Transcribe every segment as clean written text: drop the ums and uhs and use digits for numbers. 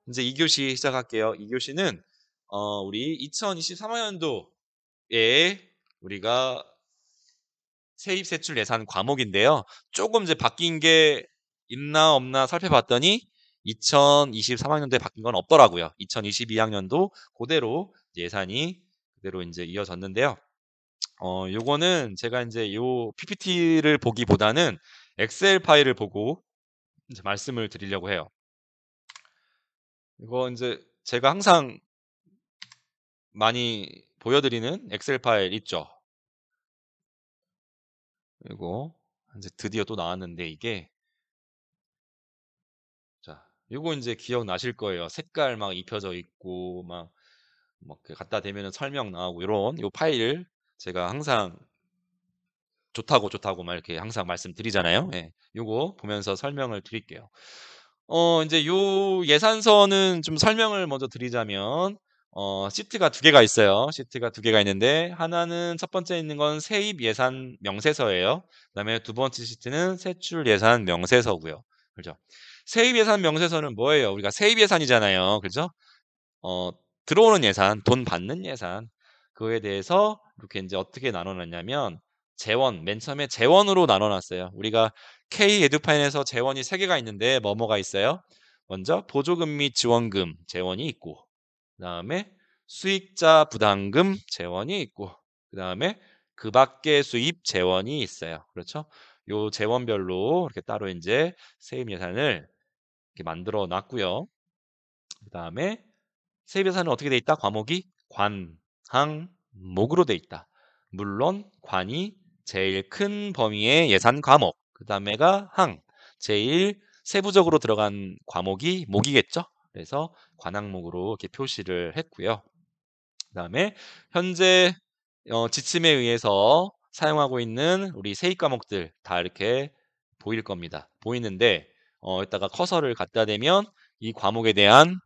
이제 2교시 시작할게요. 2교시는 우리 2023학년도에 우리가 세입 세출 예산 과목인데요. 조금 이제 바뀐 게 있나 없나 살펴봤더니 2023학년도에 바뀐 건 없더라고요. 2022학년도 그대로 예산이 그대로 이제 이어졌는데요. 요거는 제가 이제 요 PPT를 보기보다는 엑셀 파일을 보고 이제 말씀을 드리려고 해요. 이거 이제 제가 항상 많이 보여드리는 엑셀 파일 있죠. 이거 이제 드디어 또 나왔는데 이게 자, 요거 이제 기억나실 거예요. 색깔 막 입혀져 있고 막 갖다 대면은 설명 나오고 요런 요 파일 제가 항상 좋다고 막 이렇게 항상 말씀드리잖아요. 예. 요거 보면서 설명을 드릴게요. 이제 요 예산서는 좀 설명을 먼저 드리자면 시트가 두 개가 있어요. 시트가 두 개가 있는데 하나는 첫 번째 있는 건 세입 예산 명세서예요. 그다음에 두 번째 시트는 세출 예산 명세서고요. 그죠? 세입 예산 명세서는 뭐예요? 우리가 세입 예산이잖아요. 그죠? 어, 들어오는 예산, 돈 받는 예산. 그거에 대해서 이렇게 이제 어떻게 나눠놨냐면 재원, 맨 처음에 재원으로 나눠놨어요. 우리가 K 에듀파인에서 재원이 세 개가 있는데 뭐뭐가 있어요? 먼저 보조금 및 지원금 재원이 있고, 그 다음에 수익자 부담금 재원이 있고, 그 다음에 그 밖의 수입 재원이 있어요. 그렇죠? 요 재원별로 이렇게 따로 이제 세입 예산을 이렇게 만들어 놨고요. 그 다음에 세입 예산은 어떻게 돼 있다? 과목이 관, 항, 목으로 돼 있다. 물론 관이 제일 큰 범위의 예산 과목, 그 다음에가 항, 제일 세부적으로 들어간 과목이 목이겠죠. 그래서 관항목으로 이렇게 표시를 했고요. 그 다음에 현재 지침에 의해서 사용하고 있는 우리 세입 과목들 다 이렇게 보일 겁니다. 보이는데 이따가 커서를 갖다 대면 이 과목에 대한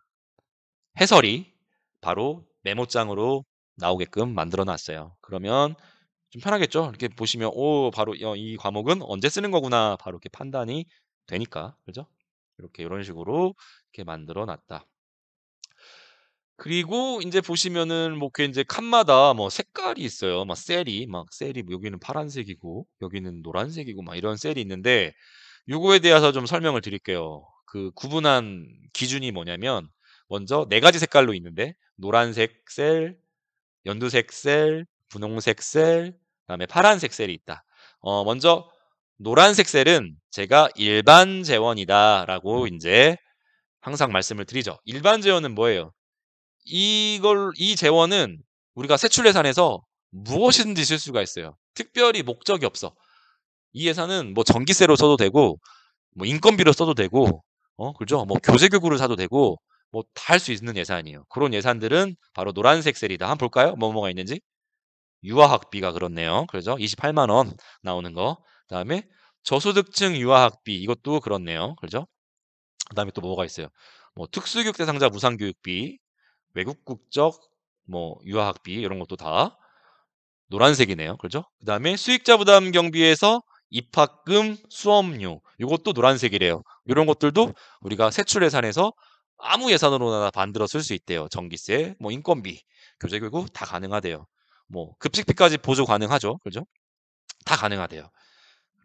해설이 바로 메모장으로 나오게끔 만들어 놨어요. 그러면 좀 편하겠죠? 이렇게 보시면 오 바로 이 과목은 언제 쓰는 거구나 바로 이렇게 판단이 되니까 그죠? 이렇게 이런 식으로 이렇게 만들어 놨다. 그리고 이제 보시면은 뭐 그 이제 칸마다 뭐 색깔이 있어요. 셀이 여기는 파란색이고 여기는 노란색이고 막 이런 셀이 있는데 요거에 대해서 좀 설명을 드릴게요. 그 구분한 기준이 뭐냐면 먼저 네 가지 색깔로 있는데 노란색 셀, 연두색 셀, 분홍색 셀, 그다음에 파란색 셀이 있다. 먼저 노란색 셀은 제가 일반 재원이다라고 이제 항상 말씀을 드리죠. 일반 재원은 뭐예요? 이 재원은 우리가 세출 예산에서 무엇이든지 쓸 수가 있어요. 특별히 목적이 없어. 이 예산은 뭐 전기세로 써도 되고 뭐 인건비로 써도 되고 그죠? 뭐 교재교구를 사도 되고 뭐 다 할 수 있는 예산이에요. 그런 예산들은 바로 노란색 셀이다. 한번 볼까요? 뭐가 있는지. 유아학비가 그렇네요. 그죠? 28만 원 나오는 거. 그다음에 저소득층 유아학비 이것도 그렇네요. 그죠? 그다음에 또 뭐가 있어요? 뭐 특수교육 대상자 무상교육비, 외국 국적 뭐 유아학비 이런 것도 다 노란색이네요. 그죠? 그다음에 수익자 부담 경비에서 입학금, 수업료 이것도 노란색이래요. 이런 것들도 우리가 세출 예산에서 아무 예산으로나 만들어 쓸 수 있대요. 전기세, 뭐 인건비, 교재교육 다 가능하대요. 뭐 급식비까지 보조 가능하죠. 그죠? 다 가능하대요.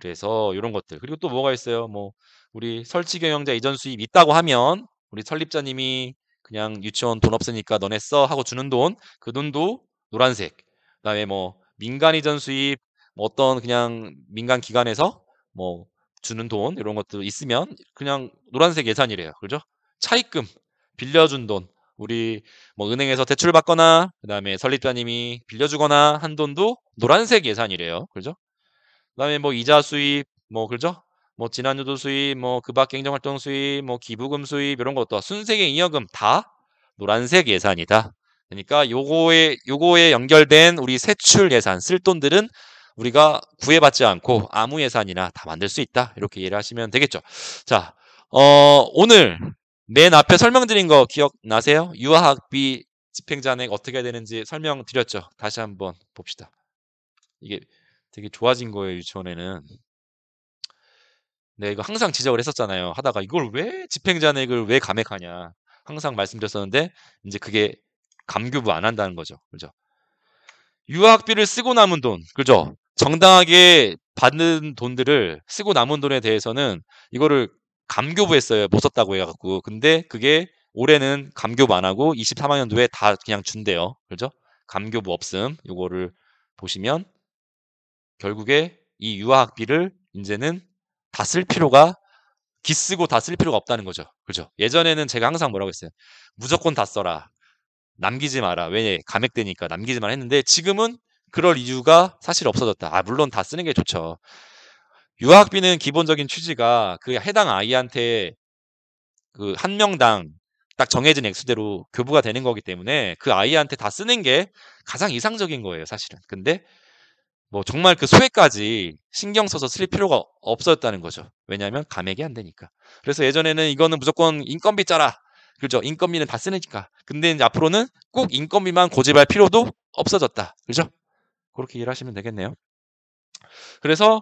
그래서 이런 것들. 그리고 또 뭐가 있어요? 뭐 우리 설치 경영자 이전 수입 있다고 하면 우리 설립자님이 그냥 유치원 돈 없으니까 너네 써 하고 주는 돈, 그 돈도 노란색. 그다음에 뭐 민간 이전 수입, 뭐 어떤 그냥 민간 기관에서 뭐 주는 돈 이런 것도 있으면 그냥 노란색 예산이래요. 그죠? 차입금, 빌려준 돈, 우리 뭐 은행에서 대출 받거나 그다음에 설립자님이 빌려주거나 한 돈도 노란색 예산이래요. 그죠? 그다음에 뭐 이자 수입, 뭐 그죠? 뭐 지난주도 수입, 뭐 그밖 행정활동 수입, 뭐 기부금 수입 이런 것도 순세계 잉여금 다 노란색 예산이다. 그러니까 요거에 연결된 우리 세출 예산 쓸 돈들은 우리가 구애받지 않고 아무 예산이나 다 만들 수 있다. 이렇게 이해를 하시면 되겠죠. 자, 오늘 맨 앞에 설명드린 거 기억나세요? 유아학비 집행잔액 어떻게 되는지 설명드렸죠. 다시 한번 봅시다. 이게 되게 좋아진 거예요, 유치원에는. 네, 이거 항상 지적을 했었잖아요. 하다가 이걸 왜 집행잔액을 왜 감액하냐. 항상 말씀드렸었는데 이제 그게 감교부 안 한다는 거죠. 그죠? 유학비를 쓰고 남은 돈, 그죠? 정당하게 받는 돈들을 쓰고 남은 돈에 대해서는 이거를 감교부했어요. 못 썼다고 해갖고. 근데 그게 올해는 감교부 안 하고 24학년도에 다 그냥 준대요. 그죠? 감교부 없음. 요거를 보시면 결국에 이 유학비를 이제는 다 쓸 필요가 기쓰고 다 쓸 필요가 없다는 거죠. 그죠? 예전에는 제가 항상 뭐라고 했어요? 무조건 다 써라. 남기지 마라. 왜? 감액되니까 남기지 마라 했는데 지금은 그럴 이유가 사실 없어졌다. 아, 물론 다 쓰는 게 좋죠. 유학비는 기본적인 취지가 그 해당 아이한테 그 한 명당 딱 정해진 액수대로 교부가 되는 거기 때문에 그 아이한테 다 쓰는 게 가장 이상적인 거예요, 사실은. 근데 뭐 정말 그 소액까지 신경 써서 쓸 필요가 없었다는 거죠. 왜냐하면 감액이 안 되니까. 그래서 예전에는 이거는 무조건 인건비 짜라. 그죠? 인건비는 다 쓰니까. 근데 이제 앞으로는 꼭 인건비만 고집할 필요도 없어졌다. 그죠? 그렇게 이해하시면 되겠네요. 그래서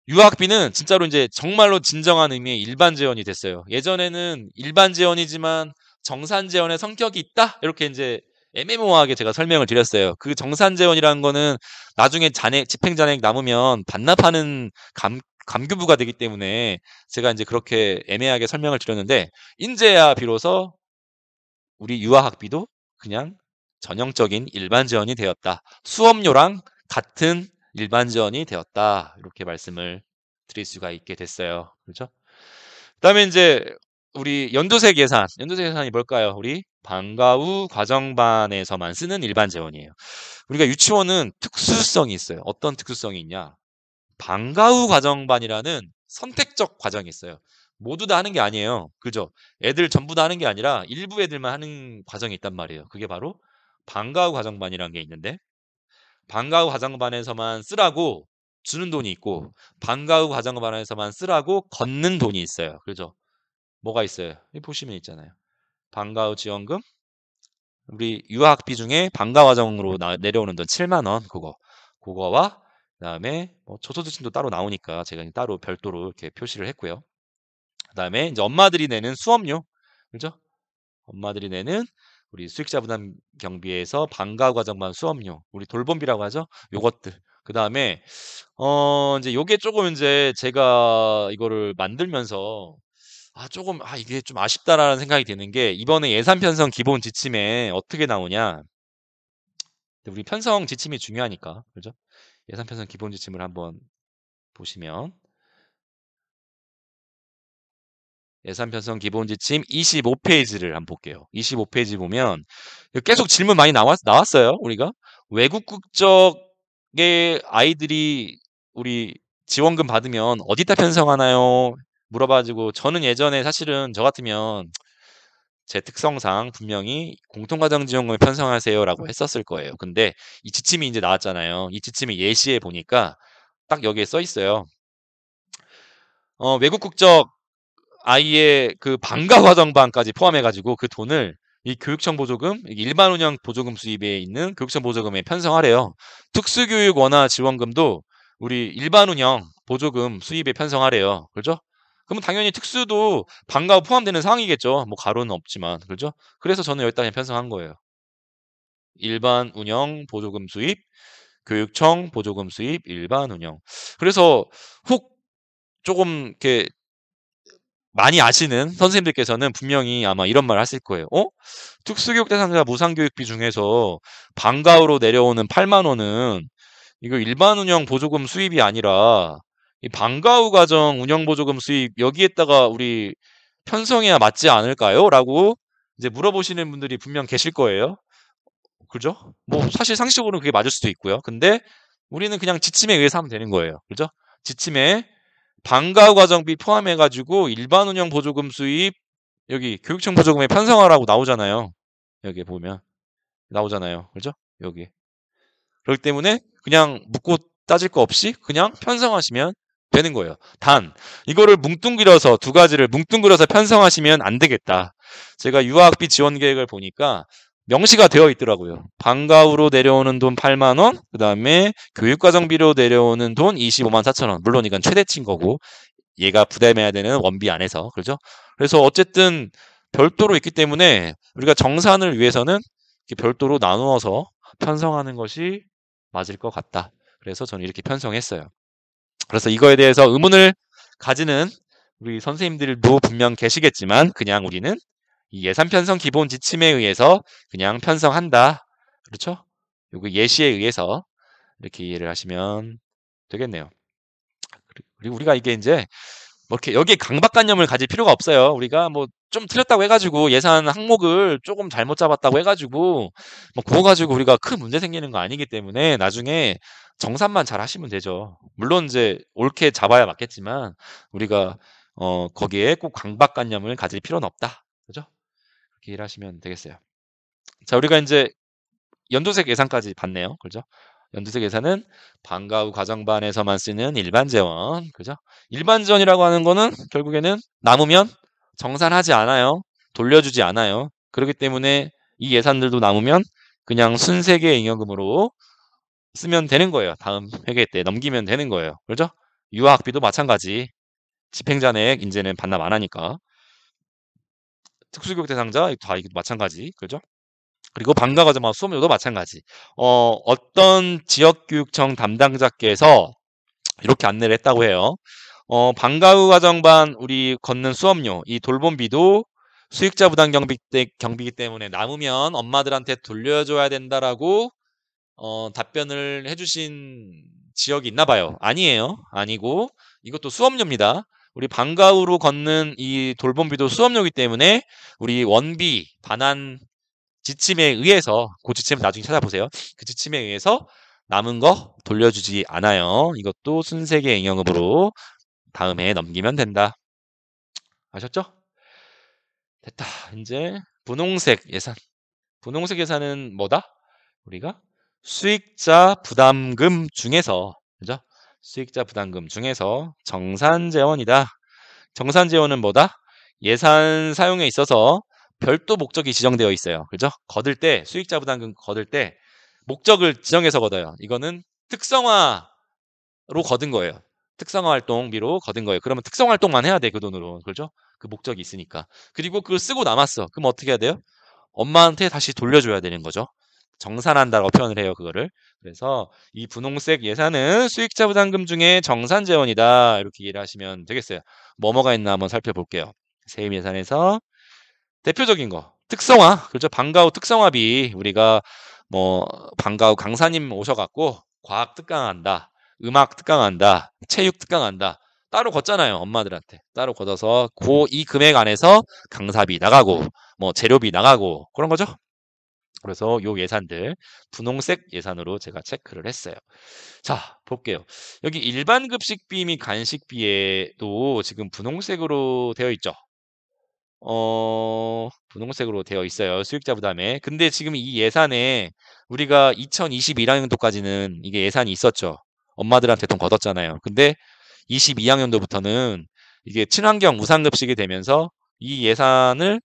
유학비는 진짜로 이제 정말로 진정한 의미의 일반 재원이 됐어요. 예전에는 일반 재원이지만 정산 재원의 성격이 있다? 이렇게 이제 애매모호하게 제가 설명을 드렸어요. 그 정산 재원이라는 거는 나중에 집행 잔액 남으면 반납하는 감교부가 되기 때문에 제가 이제 그렇게 애매하게 설명을 드렸는데 인제야 비로소 우리 유아학비도 그냥 전형적인 일반 재원이 되었다. 수업료랑 같은 일반 재원이 되었다. 이렇게 말씀을 드릴 수가 있게 됐어요. 그렇죠? 그다음에 이제 우리 연도색 예산. 연도색 예산이 뭘까요? 우리 방과 후 과정반에서만 쓰는 일반 재원이에요. 우리가 유치원은 특수성이 있어요. 어떤 특수성이 있냐? 방과 후 과정반이라는 선택적 과정이 있어요. 모두 다 하는 게 아니에요. 그죠? 애들 전부 다 하는 게 아니라 일부 애들만 하는 과정이 있단 말이에요. 그게 바로 방과 후 과정반이라는 게 있는데 방과 후 과정반에서만 쓰라고 주는 돈이 있고 방과 후 과정반에서만 쓰라고 걷는 돈이 있어요. 그죠? 뭐가 있어요? 여기 보시면 있잖아요. 방과 후 지원금 우리 유학비 중에 방과 과정으로 내려오는 돈 7만 원 그거와 그다음에 뭐 저소득층도 따로 나오니까 제가 따로 별도로 이렇게 표시를 했고요. 그다음에 이제 엄마들이 내는 수업료, 그죠? 엄마들이 내는 우리 수익자 부담 경비에서 방과 과정반 수업료, 우리 돌봄비라고 하죠. 요것들. 그다음에 이제 요게 조금 이제 제가 이거를 만들면서 조금 이게 좀 아쉽다라는 생각이 드는 게 이번에 예산 편성 기본 지침에 어떻게 나오냐? 우리 편성 지침이 중요하니까, 그죠? 예산 편성 기본 지침을 한번 보시면 예산 편성 기본 지침 25페이지를 한번 볼게요. 25페이지 보면 계속 질문 많이 나왔어요. 우리가 외국 국적의 아이들이 우리 지원금 받으면 어디다 편성하나요? 물어봐가지고 저는 예전에 사실은 저 같으면 제 특성상 분명히 공통과정지원금에 편성하세요라고 했었을 거예요. 근데 이 지침이 이제 나왔잖아요. 이 지침의 예시에 보니까 딱 여기에 써 있어요. 외국 국적 아이의 그 방과 과정반까지 포함해가지고 그 돈을 이 교육청 보조금, 일반 운영 보조금 수입에 있는 교육청 보조금에 편성하래요. 특수교육 원화 지원금도 우리 일반 운영 보조금 수입에 편성하래요. 그죠? 그러면 당연히 특수도 방과 포함되는 상황이겠죠. 뭐 가로는 없지만, 그죠? 그래서 저는 여기다 그냥 편성한 거예요. 일반 운영 보조금 수입, 교육청 보조금 수입, 일반 운영. 그래서 혹 조금 이렇게 많이 아시는 선생님들께서는 분명히 아마 이런 말 하실 거예요. 특수교육 대상자 무상교육비 중에서 방과후로 내려오는 8만 원은 이거 일반 운영 보조금 수입이 아니라 이 방과후 과정 운영 보조금 수입 여기에다가 우리 편성해야 맞지 않을까요? 라고 이제 물어보시는 분들이 분명 계실 거예요. 그죠? 뭐 사실 상식적으로는 그게 맞을 수도 있고요. 근데 우리는 그냥 지침에 의해서 하면 되는 거예요. 그죠? 지침에 방과 후 과정비 포함해가지고 일반 운영 보조금 수입 여기 교육청 보조금에 편성하라고 나오잖아요. 여기 보면 나오잖아요. 그죠? 여기. 그렇기 때문에 그냥 묻고 따질 거 없이 그냥 편성하시면 되는 거예요. 단 이거를 뭉뚱그려서 두 가지를 뭉뚱그려서 편성하시면 안 되겠다. 제가 유아학비 지원 계획을 보니까 명시가 되어 있더라고요. 방과후로 내려오는 돈 8만 원, 그 다음에 교육과정비로 내려오는 돈 25만 4천 원. 물론 이건 최대치인 거고 얘가 부담해야 되는 원비 안에서. 그렇죠? 그래서 어쨌든 별도로 있기 때문에 우리가 정산을 위해서는 이렇게 별도로 나누어서 편성하는 것이 맞을 것 같다. 그래서 저는 이렇게 편성했어요. 그래서 이거에 대해서 의문을 가지는 우리 선생님들도 분명 계시겠지만 그냥 우리는 이 예산 편성 기본 지침에 의해서 그냥 편성한다. 그렇죠? 요거 예시에 의해서 이렇게 이해를 하시면 되겠네요. 그리고 우리가 이게 이제 뭐 이렇게 여기에 강박관념을 가질 필요가 없어요. 우리가 뭐 좀 틀렸다고 해가지고 예산 항목을 조금 잘못 잡았다고 해가지고 뭐 그거 가지고 우리가 큰 문제 생기는 거 아니기 때문에 나중에 정산만 잘 하시면 되죠. 물론 이제 옳게 잡아야 맞겠지만 우리가 거기에 꼭 강박관념을 가질 필요는 없다. 그죠? 그렇게 일하시면 되겠어요. 자, 우리가 이제 연두색 예산까지 봤네요. 그죠? 연두색 예산은 방과 후 과정반에서만 쓰는 일반 재원. 그죠? 일반 재원이라고 하는 거는 결국에는 남으면 정산하지 않아요. 돌려주지 않아요. 그렇기 때문에 이 예산들도 남으면 그냥 순세계 잉여금으로 쓰면 되는 거예요. 다음 회계 때 넘기면 되는 거예요. 그죠? 유아학비도 마찬가지. 집행잔액 이제는 반납 안 하니까. 특수교육 대상자 다 이것도 마찬가지. 그죠? 그리고 방과 과정반 수업료도 마찬가지. 어떤 지역교육청 담당자께서 이렇게 안내를 했다고 해요. 방과 후 과정반 우리 걷는 수업료, 이 돌봄비도 수익자 부담 경비기 때문에 남으면 엄마들한테 돌려줘야 된다라고 답변을 해주신 지역이 있나 봐요. 아니에요. 아니고 이것도 수업료입니다. 우리 방과 후로 걷는 이 돌봄비도 수업료이기 때문에 우리 원비 반환 지침에 의해서 그 지침 나중에 찾아보세요. 그 지침에 의해서 남은 거 돌려주지 않아요. 이것도 순세계 잉여금으로 다음 해에 넘기면 된다. 아셨죠? 됐다. 이제 분홍색 예산. 분홍색 예산은 뭐다? 우리가 수익자 부담금 중에서 그죠? 수익자 부담금 중에서 정산재원이다. 정산재원은 뭐다? 예산 사용에 있어서 별도 목적이 지정되어 있어요. 그죠? 거둘 때 수익자 부담금 거둘 때 목적을 지정해서 걷어요. 이거는 특성화로 거둔 거예요. 특성화 활동비로 거둔 거예요. 그러면 특성화 활동만 해야 돼, 그 돈으로. 그죠? 그 목적이 있으니까. 그리고 그걸 쓰고 남았어. 그럼 어떻게 해야 돼요? 엄마한테 다시 돌려줘야 되는 거죠. 정산한다고 표현을 해요, 그거를. 그래서 이 분홍색 예산은 수익자 부담금 중에 정산재원이다. 이렇게 이해를 하시면 되겠어요. 뭐가 있나 한번 살펴볼게요. 세임 예산에서 대표적인 거 특성화. 그렇죠? 방과 후 특성화비. 우리가 뭐 방과 후 강사님 오셔갖고 과학 특강한다, 음악 특강한다, 체육 특강한다. 따로 걷잖아요. 엄마들한테 따로 걷어서 이 금액 안에서 강사비 나가고 뭐 재료비 나가고 그런 거죠. 그래서 요 예산들 분홍색 예산으로 제가 체크를 했어요. 자, 볼게요. 여기 일반 급식비 및 간식비에도 지금 분홍색으로 되어 있죠. 분홍색으로 되어 있어요. 수익자 부담에. 근데 지금 이 예산에 우리가 2021학년도까지는 이게 예산이 있었죠. 엄마들한테 돈 걷었잖아요. 근데 22학년도부터는 이게 친환경 무상급식이 되면서 이 예산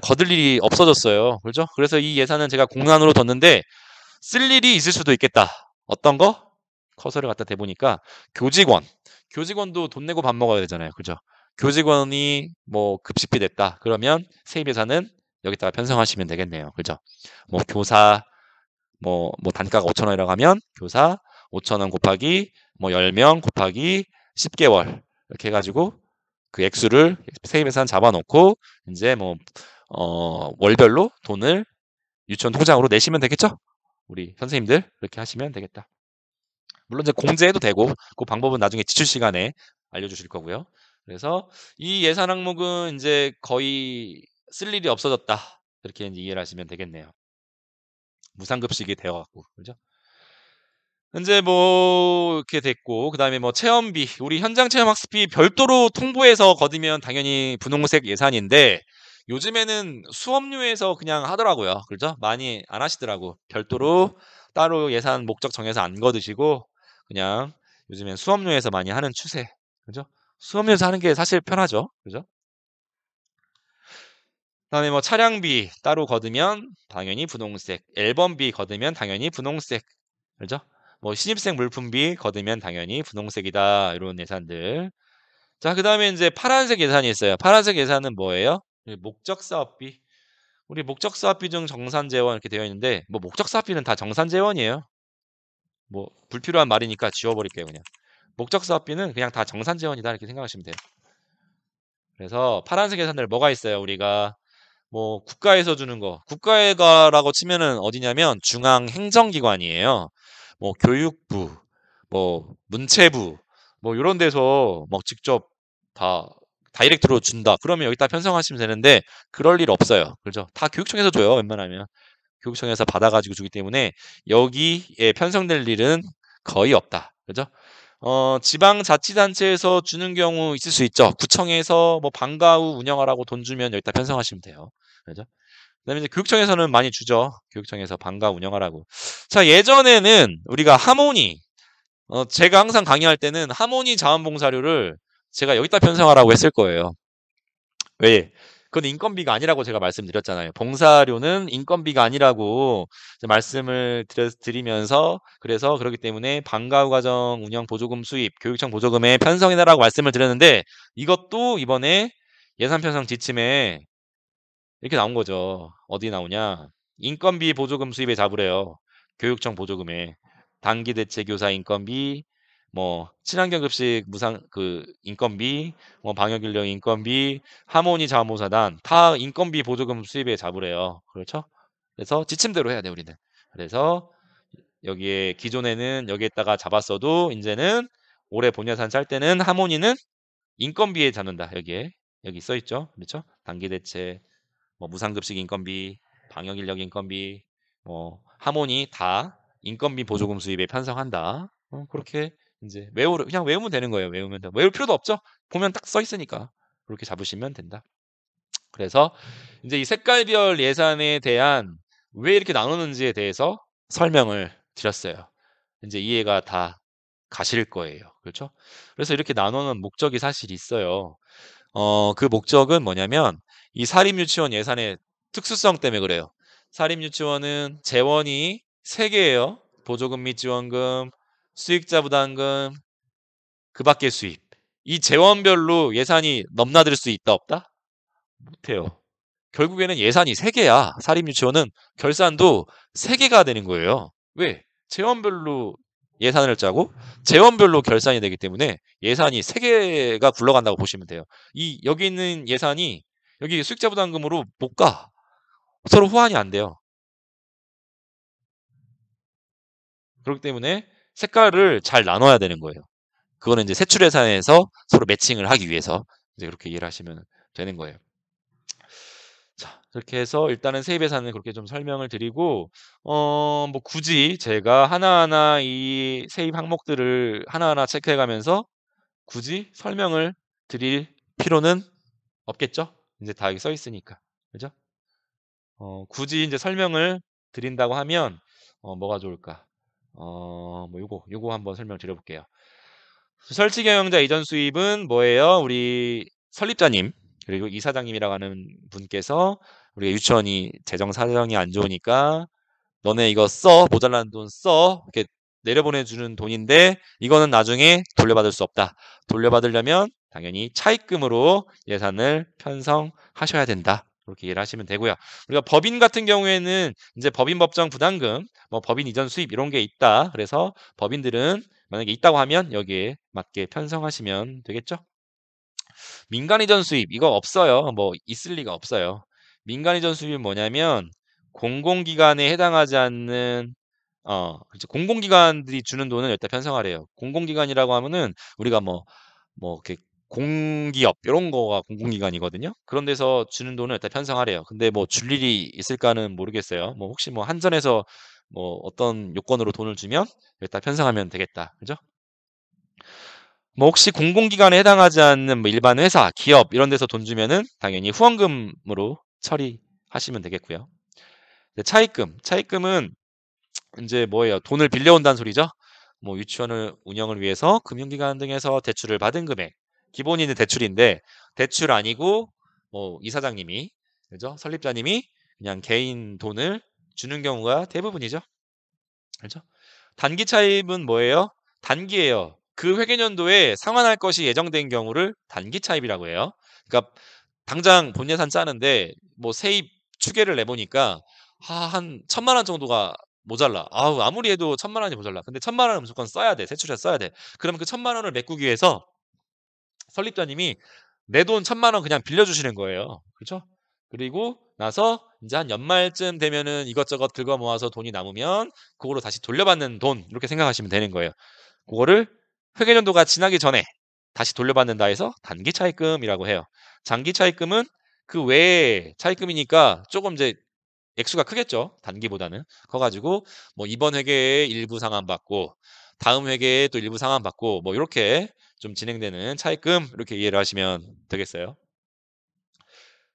거둘 일이 없어졌어요. 그렇죠? 그래서 이 예산은 제가 공란으로 뒀는데 쓸 일이 있을 수도 있겠다. 어떤 거? 커서를 갖다 대보니까 교직원도 돈 내고 밥 먹어야 되잖아요. 그죠? 교직원이 뭐 급식비 냈다. 그러면 세입 예산은 여기다가 편성하시면 되겠네요. 그죠? 뭐 교사 뭐 단가가 5,000원이라고 하면 교사 5,000원 곱하기 뭐 10명 곱하기 10개월 이렇게 해가지고 그 액수를 세입 예산 잡아놓고 이제 뭐 월별로 돈을 유치원 통장으로 내시면 되겠죠? 우리 선생님들 그렇게 하시면 되겠다. 물론 이제 공제해도 되고 그 방법은 나중에 지출 시간에 알려주실 거고요. 그래서 이 예산 항목은 이제 거의 쓸 일이 없어졌다. 이렇게 이제 이해를 하시면 되겠네요. 무상급식이 되어갖고 그죠? 이제 뭐 이렇게 됐고 그다음에 뭐 체험비 우리 현장 체험 학습비 별도로 통보해서 걷으면 당연히 분홍색 예산인데 요즘에는 수업료에서 그냥 하더라고요. 그죠? 많이 안 하시더라고. 별도로 따로 예산 목적 정해서 안 걷으시고 그냥 요즘엔 수업료에서 많이 하는 추세. 그죠? 수업료에서 하는 게 사실 편하죠. 그죠? 그다음에 뭐 차량비 따로 걷으면 당연히 분홍색, 앨범비 걷으면 당연히 분홍색. 그죠? 뭐 신입생 물품비 걷으면 당연히 분홍색이다. 이런 예산들. 자, 그다음에 인제 파란색 예산이 있어요. 파란색 예산은 뭐예요? 목적 사업비. 우리 목적 사업비 중 정산 재원 이렇게 되어 있는데 뭐 목적 사업비는 다 정산 재원이에요. 뭐 불필요한 말이니까 지워 버릴게요, 그냥. 목적 사업비는 그냥 다 정산 재원이다 이렇게 생각하시면 돼요. 그래서 파란색 예산들 뭐가 있어요? 우리가 뭐 국가에서 주는 거. 국가라고 치면은 어디냐면 중앙 행정기관이에요. 뭐 교육부, 뭐 문체부, 뭐 요런 데서 막 직접 다 다이렉트로 준다. 그러면 여기다 편성하시면 되는데 그럴 일 없어요. 그죠? 다 교육청에서 줘요. 웬만하면. 교육청에서 받아가지고 주기 때문에 여기에 편성될 일은 거의 없다. 그죠? 지방자치단체에서 주는 경우 있을 수 있죠. 구청에서 뭐 방과 후 운영하라고 돈 주면 여기다 편성하시면 돼요. 그죠? 그다음에 이제 교육청에서는 많이 주죠. 교육청에서 방과 운영하라고. 자, 예전에는 우리가 하모니, 제가 항상 강의할 때는 하모니 자원봉사료를 제가 여기다 편성하라고 했을 거예요. 왜? 그건 인건비가 아니라고 제가 말씀드렸잖아요. 봉사료는 인건비가 아니라고 말씀을 드리면서 그래서 그렇기 때문에 방과 후 과정 운영 보조금 수입, 교육청 보조금에 편성해달라고 말씀을 드렸는데 이것도 이번에 예산 편성 지침에 이렇게 나온 거죠. 어디 나오냐? 인건비 보조금 수입에 잡으래요. 교육청 보조금에 단기 대체 교사 인건비, 뭐 친환경 급식 무상 그 인건비, 뭐 방역 인력 인건비, 하모니 자원봉사단 다 인건비 보조금 수입에 잡으래요. 그렇죠? 그래서 지침대로 해야 돼 우리는. 그래서 여기에 기존에는 여기에다가 잡았어도 이제는 올해 본예산 짤 때는 하모니는 인건비에 잡는다. 여기 써 있죠. 그렇죠? 단기 대체 뭐 무상급식 인건비, 방역인력 인건비, 뭐 하모니 다 인건비 보조금 수입에 편성한다. 그렇게 이제 그냥 외우면 되는 거예요. 외우면 돼. 외울 필요도 없죠. 보면 딱 써 있으니까 그렇게 잡으시면 된다. 그래서 이제 이 색깔별 예산에 대한 왜 이렇게 나누는지에 대해서 설명을 드렸어요. 이제 이해가 다 가실 거예요. 그렇죠? 그래서 이렇게 나누는 목적이 사실 있어요. 그 목적은 뭐냐면 이 사립유치원 예산의 특수성 때문에 그래요. 사립유치원은 재원이 3개예요. 보조금 및 지원금, 수익자 부담금, 그 밖의 수입. 이 재원별로 예산이 넘나들 수 있다 없다? 못해요. 결국에는 예산이 3개야. 사립유치원은 결산도 3개가 되는 거예요. 왜? 재원별로 예산을 짜고 재원별로 결산이 되기 때문에 예산이 3개가 굴러간다고 보시면 돼요. 여기 있는 예산이 여기 수익자 부담금으로 못 가. 서로 호환이 안 돼요. 그렇기 때문에 색깔을 잘 나눠야 되는 거예요. 그거는 이제 세출 예산에서 서로 매칭을 하기 위해서 이제 그렇게 이해를 하시면 되는 거예요. 자, 그렇게 해서 일단은 세입 예산을 그렇게 좀 설명을 드리고, 뭐 굳이 제가 하나하나 이 세입 항목들을 하나하나 체크해 가면서 굳이 설명을 드릴 필요는 없겠죠? 이제 다 여기 써 있으니까. 그죠? 굳이 이제 설명을 드린다고 하면, 뭐가 좋을까? 뭐 요거 한번 설명 드려볼게요. 설치경영자 이전 수입은 뭐예요? 우리 설립자님 그리고 이사장님이라고 하는 분께서 우리가 유치원이 재정 사정이 안 좋으니까 너네 이거 써 모자라는 돈 써 이렇게 내려보내주는 돈인데 이거는 나중에 돌려받을 수 없다. 돌려받으려면 당연히 차입금으로 예산을 편성하셔야 된다. 그렇게 이해를 하시면 되고요. 우리가 법인 같은 경우에는 이제 법인 법정 부담금, 뭐 법인 이전 수입 이런 게 있다. 그래서 법인들은 만약에 있다고 하면 여기에 맞게 편성하시면 되겠죠. 민간 이전 수입 이거 없어요. 뭐 있을 리가 없어요. 민간 이전 수입은 뭐냐면 공공기관에 해당하지 않는 그렇죠. 공공기관들이 주는 돈을 일단 편성하래요. 공공기관이라고 하면은 우리가 뭐 이렇게 공기업 이런 거가 공공기관이거든요. 그런 데서 주는 돈을 일단 편성하래요. 근데 뭐 줄 일이 있을까는 모르겠어요. 뭐 혹시 뭐 한전에서 뭐 어떤 요건으로 돈을 주면 일단 편성하면 되겠다. 그죠? 뭐 혹시 공공기관에 해당하지 않는 뭐 일반 회사, 기업 이런 데서 돈 주면은 당연히 후원금으로 처리하시면 되겠고요. 차입금은 이제 뭐예요? 돈을 빌려온다는 소리죠. 뭐 유치원을 운영을 위해서 금융기관 등에서 대출을 받은 금액. 기본이 있는 대출인데 대출 아니고 뭐 이사장님이 그죠? 설립자님이 그냥 개인 돈을 주는 경우가 대부분이죠. 그렇죠? 단기 차입은 뭐예요? 단기예요. 그 회계연도에 상환할 것이 예정된 경우를 단기 차입이라고 해요. 그러니까 당장 본 예산 짜는데 뭐 세입 추계를 내보니까 한 1,000만 원 정도가 모자라. 아우 아무리 해도 1,000만 원이 모자라. 근데 1,000만 원은 무조건 써야 돼. 세출해서 써야 돼. 그러면 그 1,000만 원을 메꾸기 위해서 설립자님이 내 돈 1,000만 원 그냥 빌려주시는 거예요. 그렇죠? 그리고 나서 이제 한 연말쯤 되면은 이것저것 긁어 모아서 돈이 남으면 그거로 다시 돌려받는 돈 이렇게 생각하시면 되는 거예요. 그거를 회계연도가 지나기 전에 다시 돌려받는다 해서 단기 차입금이라고 해요. 장기 차입금은 그 외에 차입금이니까 조금 이제 액수가 크겠죠. 단기보다는. 커 가지고 뭐 이번 회계에 일부 상환받고 다음 회계에 또 일부 상환받고 뭐 이렇게 좀 진행되는 차입금 이렇게 이해를 하시면 되겠어요.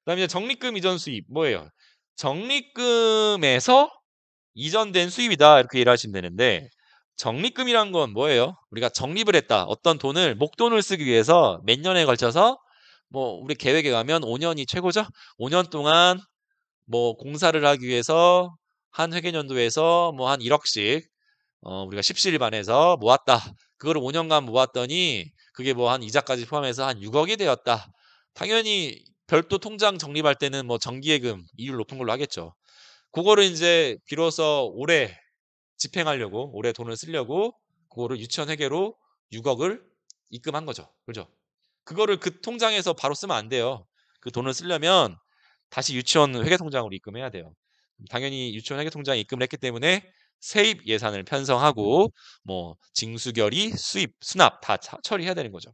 그다음에 이제 적립금 이전 수입 뭐예요? 적립금에서 이전된 수입이다 이렇게 이해를 하시면 되는데 적립금이란 건 뭐예요? 우리가 적립을 했다. 어떤 돈을 목돈을 쓰기 위해서 몇 년에 걸쳐서 뭐 우리 계획에 가면 5년이 최고죠. 5년 동안 뭐 공사를 하기 위해서 한 회계연도에서 뭐 한 1억씩 우리가 십시일반해서 모았다. 그거를 5년간 모았더니 그게 뭐 한 이자까지 포함해서 한 6억이 되었다. 당연히 별도 통장 적립할 때는 뭐 정기예금 이율 높은 걸로 하겠죠. 그거를 이제 비로소 올해 집행하려고 올해 돈을 쓰려고 그거를 유치원 회계로 6억을 입금한 거죠. 그죠? 그거를 그 통장에서 바로 쓰면 안 돼요. 그 돈을 쓰려면 다시 유치원 회계 통장으로 입금해야 돼요. 당연히 유치원 회계 통장에 입금을 했기 때문에 세입 예산을 편성하고 뭐 징수결의, 수입, 수납 다 처리해야 되는 거죠.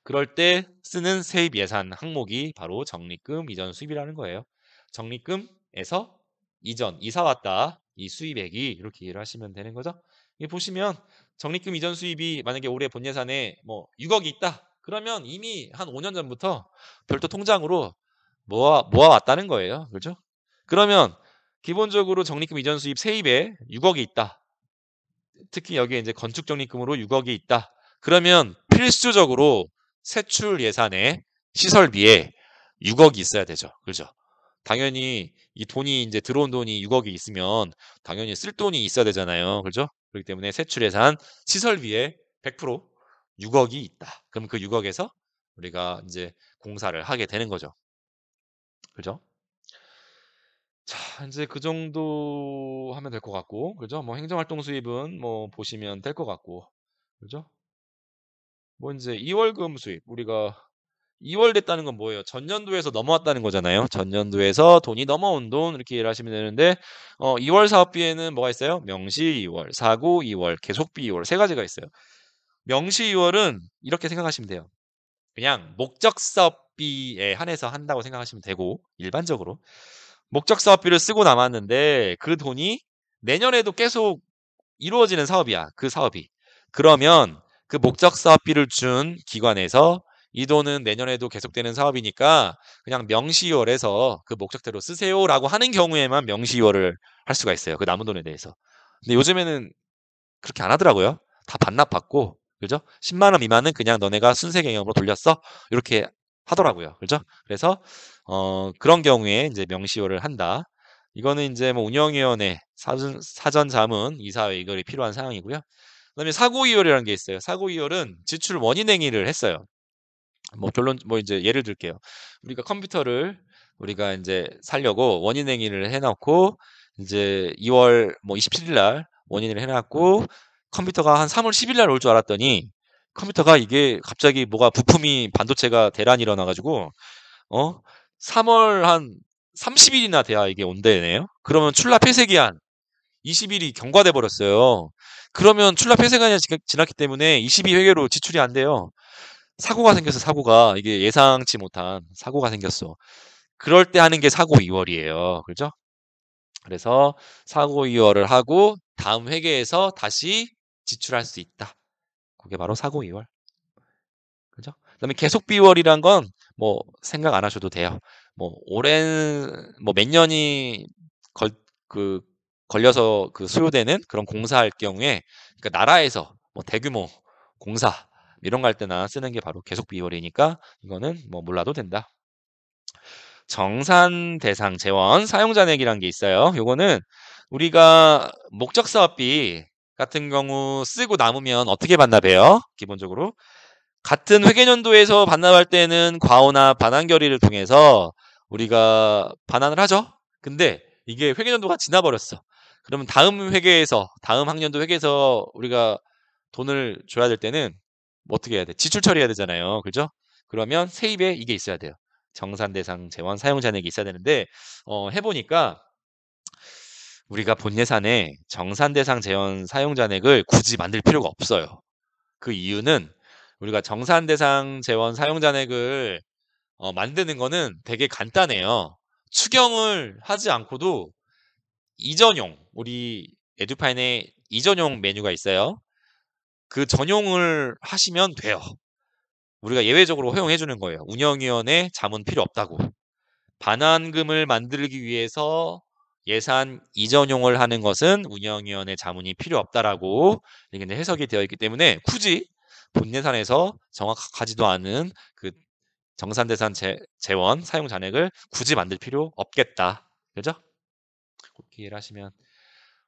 그럴 때 쓰는 세입 예산 항목이 바로 적립금 이전 수입이라는 거예요. 적립금에서 이전 이사 왔다 이 수입액이 이렇게 이해를 하시면 되는 거죠. 이 보시면 적립금 이전 수입이 만약에 올해 본 예산에 뭐 6억이 있다. 그러면 이미 한 5년 전부터 별도 통장으로 모아왔다는 거예요. 그렇죠? 그러면 기본적으로 적립금 이전 수입 세입에 6억이 있다. 특히 여기에 이제 건축 적립금으로 6억이 있다. 그러면 필수적으로 세출 예산에 시설비에 6억이 있어야 되죠. 그죠? 당연히 이 돈이 이제 들어온 돈이 6억이 있으면 당연히 쓸 돈이 있어야 되잖아요. 그죠? 그렇기 때문에 세출 예산 시설비에 100% 6억이 있다. 그럼 그 6억에서 우리가 이제 공사를 하게 되는 거죠. 그죠? 자, 이제 그 정도 하면 될 것 같고, 그죠? 뭐 행정활동 수입은 뭐 보시면 될 것 같고, 그죠? 뭐 이제 2월금 수입, 우리가 2월 됐다는 건 뭐예요? 전년도에서 넘어왔다는 거잖아요. 전년도에서 돈이 넘어온 돈 이렇게 이해를 하시면 되는데 2월 사업비에는 뭐가 있어요? 명시 2월, 사고 2월, 계속비 2월 세 가지가 있어요. 명시 2월은 이렇게 생각하시면 돼요. 그냥 목적 사업비에 한해서 한다고 생각하시면 되고 일반적으로 목적 사업비를 쓰고 남았는데 그 돈이 내년에도 계속 이루어지는 사업이야. 그 사업이. 그러면 그 목적 사업비를 준 기관에서 이 돈은 내년에도 계속되는 사업이니까 그냥 명시월에서 그 목적대로 쓰세요라고 하는 경우에만 명시월을 할 수가 있어요. 그 남은 돈에 대해서. 근데 요즘에는 그렇게 안 하더라고요. 다 반납받고, 그죠? 10만 원 미만은 그냥 너네가 순세 개념으로 돌렸어. 이렇게 하더라고요. 그죠? 그래서 그런 경우에 이제 명시효를 한다. 이거는 이제 뭐 운영위원회 사전 자문 이사회 이걸이 필요한 사항이고요. 그다음에 사고이율이라는 게 있어요. 사고이율은 지출 원인 행위를 했어요. 뭐 결론 뭐 이제 예를 들게요. 우리가 컴퓨터를 우리가 이제 사려고 원인 행위를 해놓고 이제 2월 뭐 27일 날 원인을 해놨고 컴퓨터가 한 3월 10일 날 올 줄 알았더니 컴퓨터가 이게 갑자기 뭐가 부품이 반도체가 대란이 일어나가지고 3월 한 30일이나 돼야 이게 온대네요. 그러면 출납 폐쇄기한 20일이 경과돼 버렸어요. 그러면 출납 폐쇄기한이 지났기 때문에 22회계로 지출이 안 돼요. 사고가 생겼어, 사고가. 이게 예상치 못한 사고가 생겼어. 그럴 때 하는 게 사고 이월이에요. 그죠? 그래서 사고 이월을 하고 다음 회계에서 다시 지출할 수 있다. 그게 바로 사고 이월. 그죠? 그다음에 계속 비월이란 건 뭐 생각 안 하셔도 돼요. 뭐 오랜 뭐 몇 년이 걸 그 걸려서 그 수요되는 그런 공사할 경우에 그러니까 나라에서 뭐 대규모 공사 이런 거 할 때나 쓰는 게 바로 계속 비월이니까 이거는 뭐 몰라도 된다. 정산 대상 재원 사용자 내기란 게 있어요. 요거는 우리가 목적 사업비 같은 경우 쓰고 남으면 어떻게 반납해요? 기본적으로 같은 회계연도에서 반납할 때는 과오나 반환 결의를 통해서 우리가 반환을 하죠. 근데 이게 회계연도가 지나버렸어. 그러면 다음 회계에서 다음 학년도 회계에서 우리가 돈을 줘야 될 때는 뭐 어떻게 해야 돼? 지출 처리해야 되잖아요. 그죠? 그러면 세입에 이게 있어야 돼요. 정산대상 재원 사용잔액이 있어야 되는데 해보니까 우리가 본 예산에 정산대상 재원 사용잔액을 굳이 만들 필요가 없어요. 그 이유는 우리가 정산대상 재원 사용잔액을 만드는 거는 되게 간단해요. 추경을 하지 않고도 이전용 우리 에듀파인에 이전용 메뉴가 있어요. 그 전용을 하시면 돼요. 우리가 예외적으로 허용해 주는 거예요. 운영위원회 자문 필요 없다고. 반환금을 만들기 위해서 예산 이전용을 하는 것은 운영위원회 자문이 필요 없다라고 이게 이제 해석이 되어 있기 때문에 굳이 본 예산에서 정확하지도 않은 그 정산대상 재원 사용 잔액을 굳이 만들 필요 없겠다. 그죠? 그렇게 이해를 하시면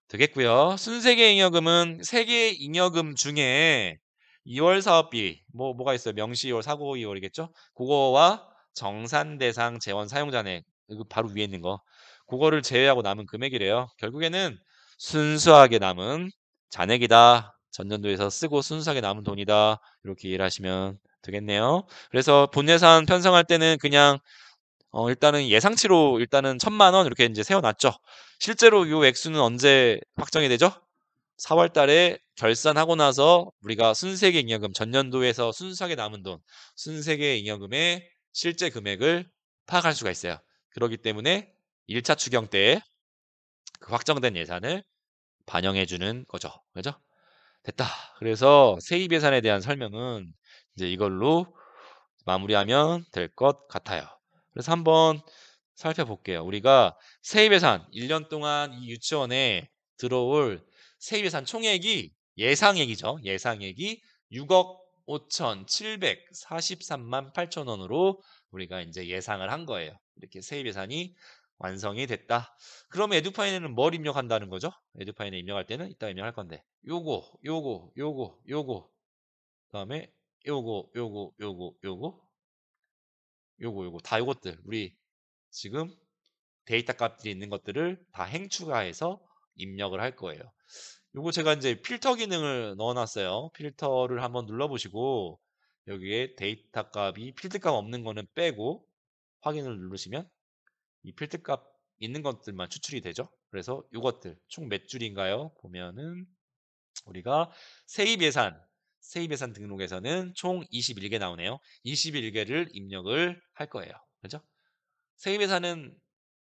되겠고요. 순세계 잉여금은 세계 잉여금 중에 2월 사업비 뭐가 있어요? 명시 2월, 사고 2월이겠죠? 그거와 정산대상 재원 사용잔액 이거 바로 위에 있는 거 그거를 제외하고 남은 금액이래요. 결국에는 순수하게 남은 잔액이다. 전년도에서 쓰고 순수하게 남은 돈이다. 이렇게 이해를 하시면 되겠네요. 그래서 본예산 편성할 때는 그냥 일단은 예상치로 일단은 1,000만 원 이렇게 이제 세워놨죠. 실제로 요 액수는 언제 확정이 되죠? 4월 달에 결산하고 나서 우리가 순세계 잉여금 전년도에서 순수하게 남은 돈, 순세계 잉여금의 실제 금액을 파악할 수가 있어요. 그렇기 때문에 1차 추경 때 그 확정된 예산을 반영해 주는 거죠. 그죠? 됐다. 그래서 세입 예산에 대한 설명은 이제 이걸로 마무리하면 될 것 같아요. 그래서 한번 살펴볼게요. 우리가 세입예산 1년 동안 이 유치원에 들어올 세입예산 총액이 예상액이죠. 예상액이 6억 5,743만 8천 원으로 우리가 이제 예상을 한 거예요. 이렇게 세입예산이 완성이 됐다. 그러면 에듀파인에는 뭘 입력한다는 거죠? 에듀파인에 입력할 때는 이따 입력할 건데 요거 그다음에 요거 다 요것들 우리 지금 데이터 값들이 있는 것들을 다 행추가해서 입력을 할 거예요. 요거 제가 이제 필터 기능을 넣어놨어요. 필터를 한번 눌러보시고 여기에 데이터 값이 필드 값 없는 거는 빼고 확인을 누르시면 이 필드 값 있는 것들만 추출이 되죠. 그래서 요것들 총 몇 줄인가요? 보면은 우리가 세입예산 등록에서는 총 21개 나오네요. 21개를 입력을 할 거예요. 그죠? 세입예산은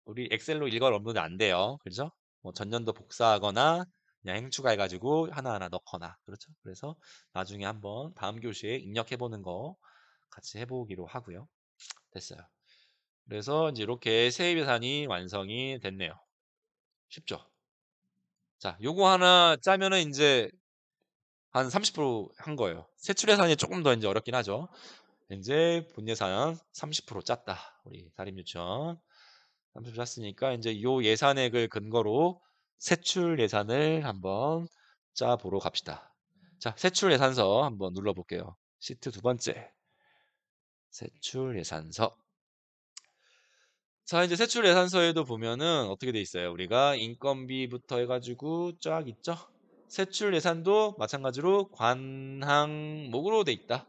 우리 엑셀로 일괄 업로드 안 돼요. 그죠? 뭐 전년도 복사하거나 그냥 행추가해가지고 하나하나 넣거나 그렇죠. 그래서 나중에 한번 다음 교시에 입력해보는 거 같이 해보기로 하고요. 됐어요. 그래서 이제 이렇게 세입예산이 완성이 됐네요. 쉽죠? 자, 요거 하나 짜면은 이제 한 30%한 거예요. 세출 예산이 조금 더 이제 어렵긴 하죠. 이제 본 예산 30% 짰다. 우리 사립유치원 30% 짰으니까 이제 요 예산액을 근거로 세출 예산을 한번 짜 보러 갑시다. 자, 세출 예산서 한번 눌러 볼게요. 시트 두 번째. 세출 예산서. 자, 이제 세출 예산서에도 보면은 어떻게 돼 있어요? 우리가 인건비부터 해가지고 쫙 있죠? 세출 예산도 마찬가지로 관항목으로 돼 있다.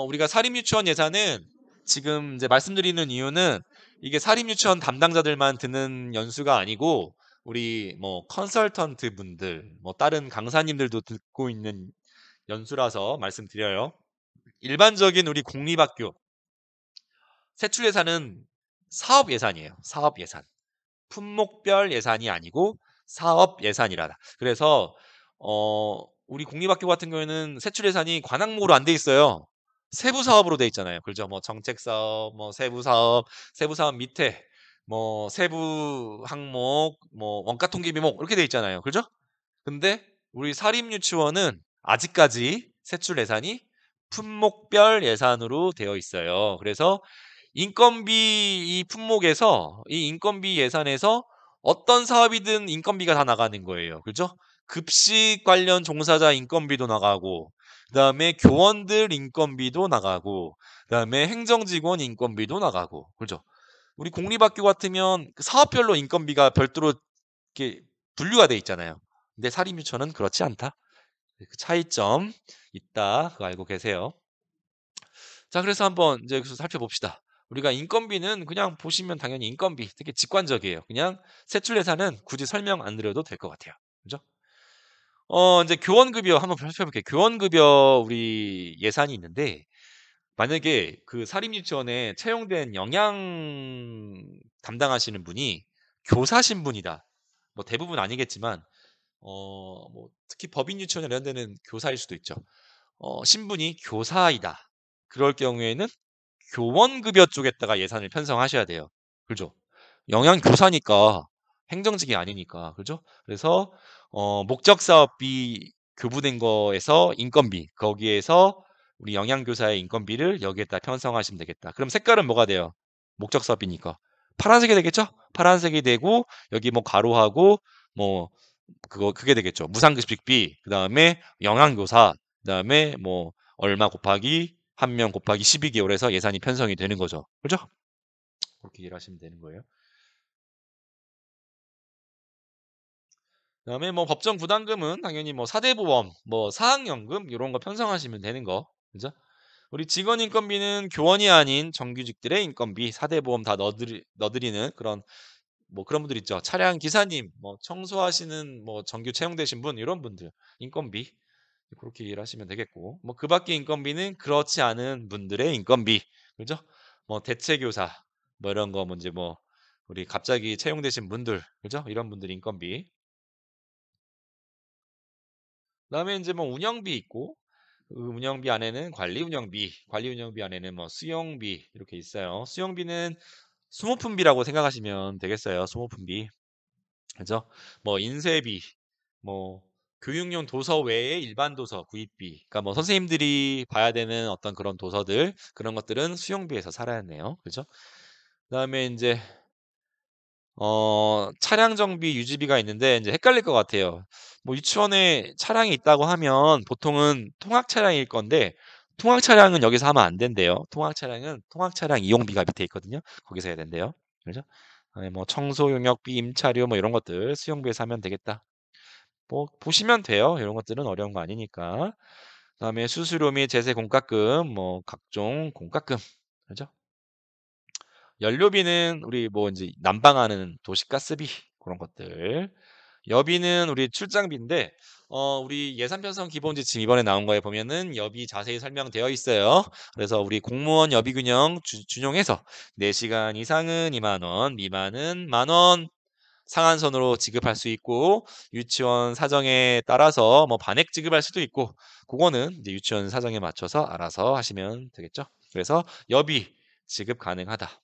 우리가 사립유치원 예산은 지금 이제 말씀드리는 이유는 이게 사립유치원 담당자들만 드는 연수가 아니고 우리 뭐 컨설턴트 분들, 뭐 다른 강사님들도 듣고 있는 연수라서 말씀드려요. 일반적인 우리 공립학교 세출 예산은 사업 예산이에요. 사업 예산. 품목별 예산이 아니고 사업 예산이라다. 그래서 우리 공립학교 같은 경우에는 세출 예산이 관항목으로 안 돼 있어요. 세부 사업으로 돼 있잖아요. 그렇죠? 뭐 정책 사업, 뭐 세부 사업 밑에 뭐 세부 항목, 뭐 원가 통계 비목 이렇게 돼 있잖아요. 그렇죠? 근데 우리 사립유치원은 아직까지 세출 예산이 품목별 예산으로 되어 있어요. 그래서 인건비 이 품목에서 이 인건비 예산에서 어떤 사업이든 인건비가 다 나가는 거예요. 그죠? 급식 관련 종사자 인건비도 나가고 그다음에 교원들 인건비도 나가고 그다음에 행정직원 인건비도 나가고 그죠? 우리 공립학교 같으면 그 사업별로 인건비가 별도로 이렇게 분류가 돼 있잖아요. 근데 사립유치원은 그렇지 않다. 그 차이점 있다. 그거 알고 계세요. 자, 그래서 한번 이제 여기서 살펴봅시다. 우리가 인건비는 그냥 보시면 당연히 인건비 되게 직관적이에요. 그냥 세출 예산은 굳이 설명 안 드려도 될 것 같아요. 그죠? 이제 교원급여 한번 살펴볼게요. 교원급여 우리 예산이 있는데 만약에 그 사립유치원에 채용된 영양 담당하시는 분이 교사 신분이다. 뭐 대부분 아니겠지만 뭐 특히 법인 유치원 이런 데는 교사일 수도 있죠. 신분이 교사이다. 그럴 경우에는 교원급여 쪽에다가 예산을 편성하셔야 돼요. 그죠? 영양교사니까 행정직이 아니니까. 그죠? 그래서 목적사업비 교부된 거에서 인건비 거기에서 우리 영양교사의 인건비를 여기에다 편성하시면 되겠다. 그럼 색깔은 뭐가 돼요? 목적사업비니까. 파란색이 되겠죠? 파란색이 되고 여기 뭐 가로하고 뭐 그게 되겠죠. 무상급식비, 그다음에 영양교사, 그다음에 뭐 얼마 곱하기 한 명 곱하기 12개월 해서 예산이 편성이 되는 거죠. 그죠? 그렇게 이해를 하시면 되는 거예요. 그다음에 뭐 법정 부담금은 당연히 뭐 사대보험, 뭐 사학연금 이런 거 편성하시면 되는 거. 그죠? 우리 직원 인건비는 교원이 아닌 정규직들의 인건비, 사대보험 다 넣어드리는 그런 뭐 그런 분들 있죠. 차량 기사님, 뭐 청소하시는 뭐 정규 채용되신 분 이런 분들 인건비 그렇게 이해를 하시면 되겠고 뭐 그 밖에 인건비는 그렇지 않은 분들의 인건비 그죠? 뭐 대체교사 뭐 이런 거 문제 뭐 우리 갑자기 채용되신 분들 그죠? 이런 분들 인건비 그다음에 이제 뭐 운영비 있고 그 운영비 안에는 관리 운영비 안에는 뭐 수용비 이렇게 있어요. 수용비는 수모품비라고 생각하시면 되겠어요. 수모품비 그죠? 뭐 인쇄비, 뭐 교육용 도서 외에 일반 도서 구입비. 그러니까 뭐 선생님들이 봐야 되는 어떤 그런 도서들 그런 것들은 수용비에서 살아야하네요. 그죠? 그다음에 이제 차량 정비 유지비가 있는데 이제 헷갈릴 것 같아요. 뭐 유치원에 차량이 있다고 하면 보통은 통학 차량일 건데 통학 차량은 여기서 하면 안 된대요. 통학 차량은 통학 차량 이용비가 밑에 있거든요. 거기서 해야 된대요. 그죠? 뭐 청소 용역비, 임차료 뭐 이런 것들 수용비에서 하면 되겠다. 뭐 보시면 돼요. 이런 것들은 어려운 거 아니니까. 그다음에 수수료 및 제세 공과금, 뭐 각종 공과금, 그죠? 연료비는 우리 뭐 이제 난방하는 도시가스비 그런 것들. 여비는 우리 출장비인데 우리 예산 편성 기본 지침 이번에 나온 거에 보면은 여비 자세히 설명되어 있어요. 그래서 우리 공무원 여비 균형 준용해서 4시간 이상은 2만 원, 미만은 만 원, 상한선으로 지급할 수 있고 유치원 사정에 따라서 뭐 반액 지급할 수도 있고 그거는 이제 유치원 사정에 맞춰서 알아서 하시면 되겠죠. 그래서 여비 지급 가능하다.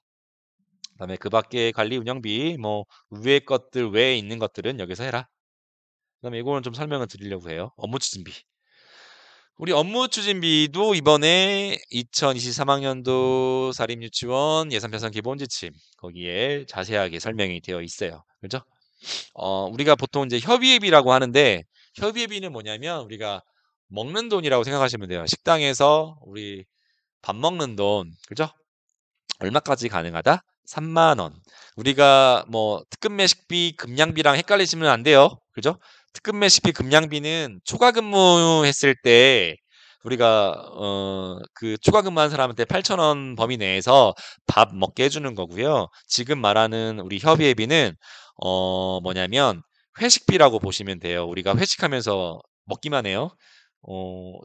그다음에 그 밖에 관리 운영비 뭐 위에 것들 외에 있는 것들은 여기서 해라. 그다음에 이거는 좀 설명을 드리려고 해요. 업무 추진비. 우리 업무 추진비도 이번에 2023학년도 사립유치원 예산 편성 기본 지침 거기에 자세하게 설명이 되어 있어요. 그죠? 우리가 보통 이제 협의회비라고 하는데 협의회비는 뭐냐면 우리가 먹는 돈이라고 생각하시면 돼요. 식당에서 우리 밥 먹는 돈, 그죠? 얼마까지 가능하다? 3만 원. 우리가 뭐 특급 매식비, 급량비랑 헷갈리시면 안 돼요. 그죠? 특급 매식비, 급량비는 초과 근무했을 때 우리가 그 초과 근무한 사람한테 8,000원 범위 내에서 밥 먹게 해주는 거고요. 지금 말하는 우리 협의회비는 뭐냐면 회식비라고 보시면 돼요. 우리가 회식하면서 먹기만 해요.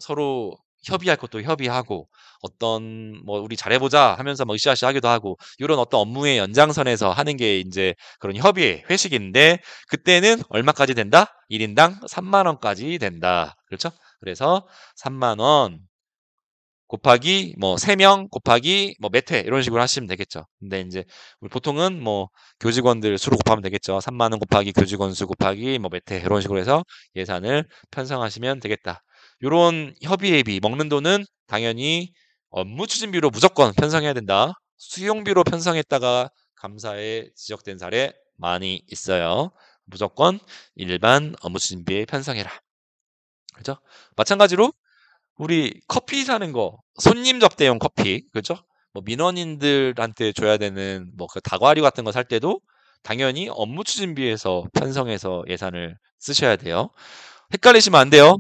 서로 협의할 것도 협의하고 어떤 뭐 우리 잘해보자 하면서 뭐 으쌰으쌰 하기도 하고 이런 어떤 업무의 연장선에서 하는 게 이제 그런 협의 회식인데 그때는 얼마까지 된다? 1인당 3만 원까지 된다. 그렇죠? 그래서 3만 원 곱하기 뭐 3명 곱하기 뭐 몇 회 이런 식으로 하시면 되겠죠. 근데 이제 우리 보통은 뭐 교직원들 수로 곱하면 되겠죠. 3만 원 곱하기 교직원 수 곱하기 뭐 몇 회 이런 식으로 해서 예산을 편성하시면 되겠다. 요런 협의회비 먹는 돈은 당연히 업무 추진비로 무조건 편성해야 된다. 수용비로 편성했다가 감사에 지적된 사례 많이 있어요. 무조건 일반 업무 추진비에 편성해라. 그죠? 마찬가지로 우리 커피 사는 거, 손님 접대용 커피, 그죠? 뭐 민원인들한테 줘야 되는 뭐 그 다과류 같은 거 살 때도 당연히 업무 추진비에서 편성해서 예산을 쓰셔야 돼요. 헷갈리시면 안 돼요.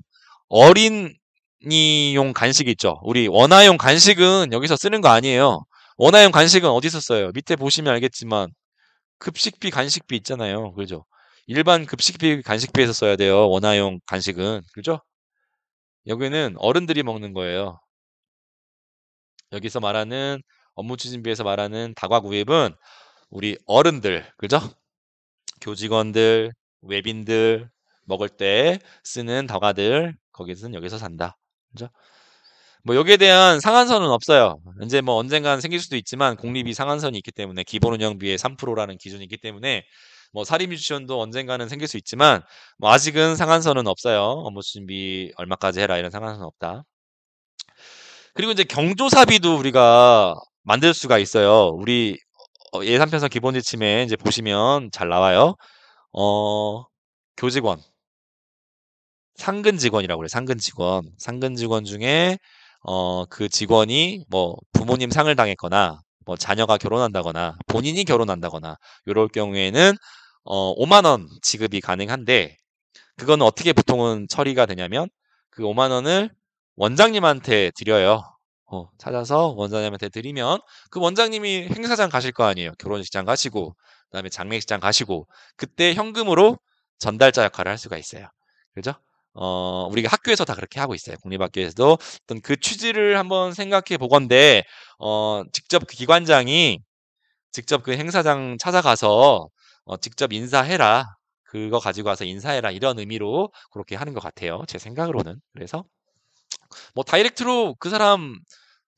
어린이용 간식 있죠? 우리 원화용 간식은 여기서 쓰는 거 아니에요. 원화용 간식은 어디서 써요? 밑에 보시면 알겠지만 급식비, 간식비 있잖아요. 그죠? 일반 급식비, 간식비에서 써야 돼요. 원화용 간식은. 그죠? 여기는 어른들이 먹는 거예요. 여기서 말하는 업무 추진비에서 말하는 다과 구입은 우리 어른들, 그죠? 교직원들, 외빈들 먹을 때 쓰는 다과들 거기서는 여기서 산다. 그죠? 뭐 여기에 대한 상한선은 없어요. 이제 뭐 언젠간 생길 수도 있지만 공립이 상한선이 있기 때문에 기본 운영비의 3%라는 기준이 있기 때문에 뭐 사립 유치원도 언젠가는 생길 수 있지만 뭐 아직은 상한선은 없어요. 업무 추진비 얼마까지 해라 이런 상한선은 없다. 그리고 이제 경조사비도 우리가 만들 수가 있어요. 우리 예산편성 기본 지침에 이제 보시면 잘 나와요. 교직원, 상근 직원이라고 그래요. 상근 직원. 상근 직원 중에 그 직원이 뭐 부모님 상을 당했거나 뭐 자녀가 결혼한다거나 본인이 결혼한다거나 이럴 경우에는 5만 원 지급이 가능한데 그거는 어떻게 보통은 처리가 되냐면 그 5만 원을 원장님한테 드려요. 찾아서 원장님한테 드리면 그 원장님이 행사장 가실 거 아니에요. 결혼식장 가시고 그다음에 장례식장 가시고 그때 현금으로 전달자 역할을 할 수가 있어요. 그죠? 우리가 학교에서 다 그렇게 하고 있어요. 공립학교에서도 어떤 그 취지를 한번 생각해 보건데 직접 그 기관장이 직접 그 행사장 찾아가서 직접 인사해라. 그거 가지고 와서 인사해라. 이런 의미로 그렇게 하는 것 같아요. 제 생각으로는. 그래서 뭐 다이렉트로 그 사람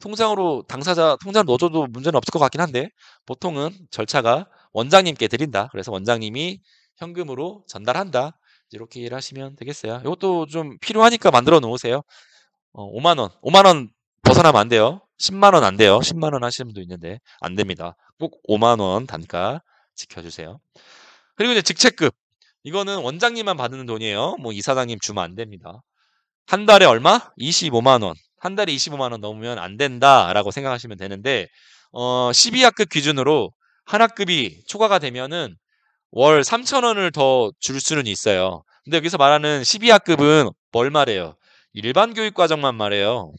통장으로 당사자 통장 넣어줘도 문제는 없을 것 같긴 한데 보통은 절차가 원장님께 드린다. 그래서 원장님이 현금으로 전달한다. 이렇게 이해를 하시면 되겠어요. 이것도 좀 필요하니까 만들어 놓으세요. 5만 원. 5만 원 벗어나면 안 돼요. 10만 원 안 돼요. 10만 원 하시는 분도 있는데 안 됩니다. 꼭 5만 원 단가 지켜주세요. 그리고 이제 직책급. 이거는 원장님만 받는 돈이에요. 뭐 이사장님 주면 안 됩니다. 한 달에 얼마? 25만 원. 한 달에 25만 원 넘으면 안 된다라고 생각하시면 되는데 12학급 기준으로 한 학급이 초과가 되면은 월 3천 원을 더 줄 수는 있어요. 근데 여기서 말하는 12학급은 뭘 말해요? 일반 교육 과정만 말해요.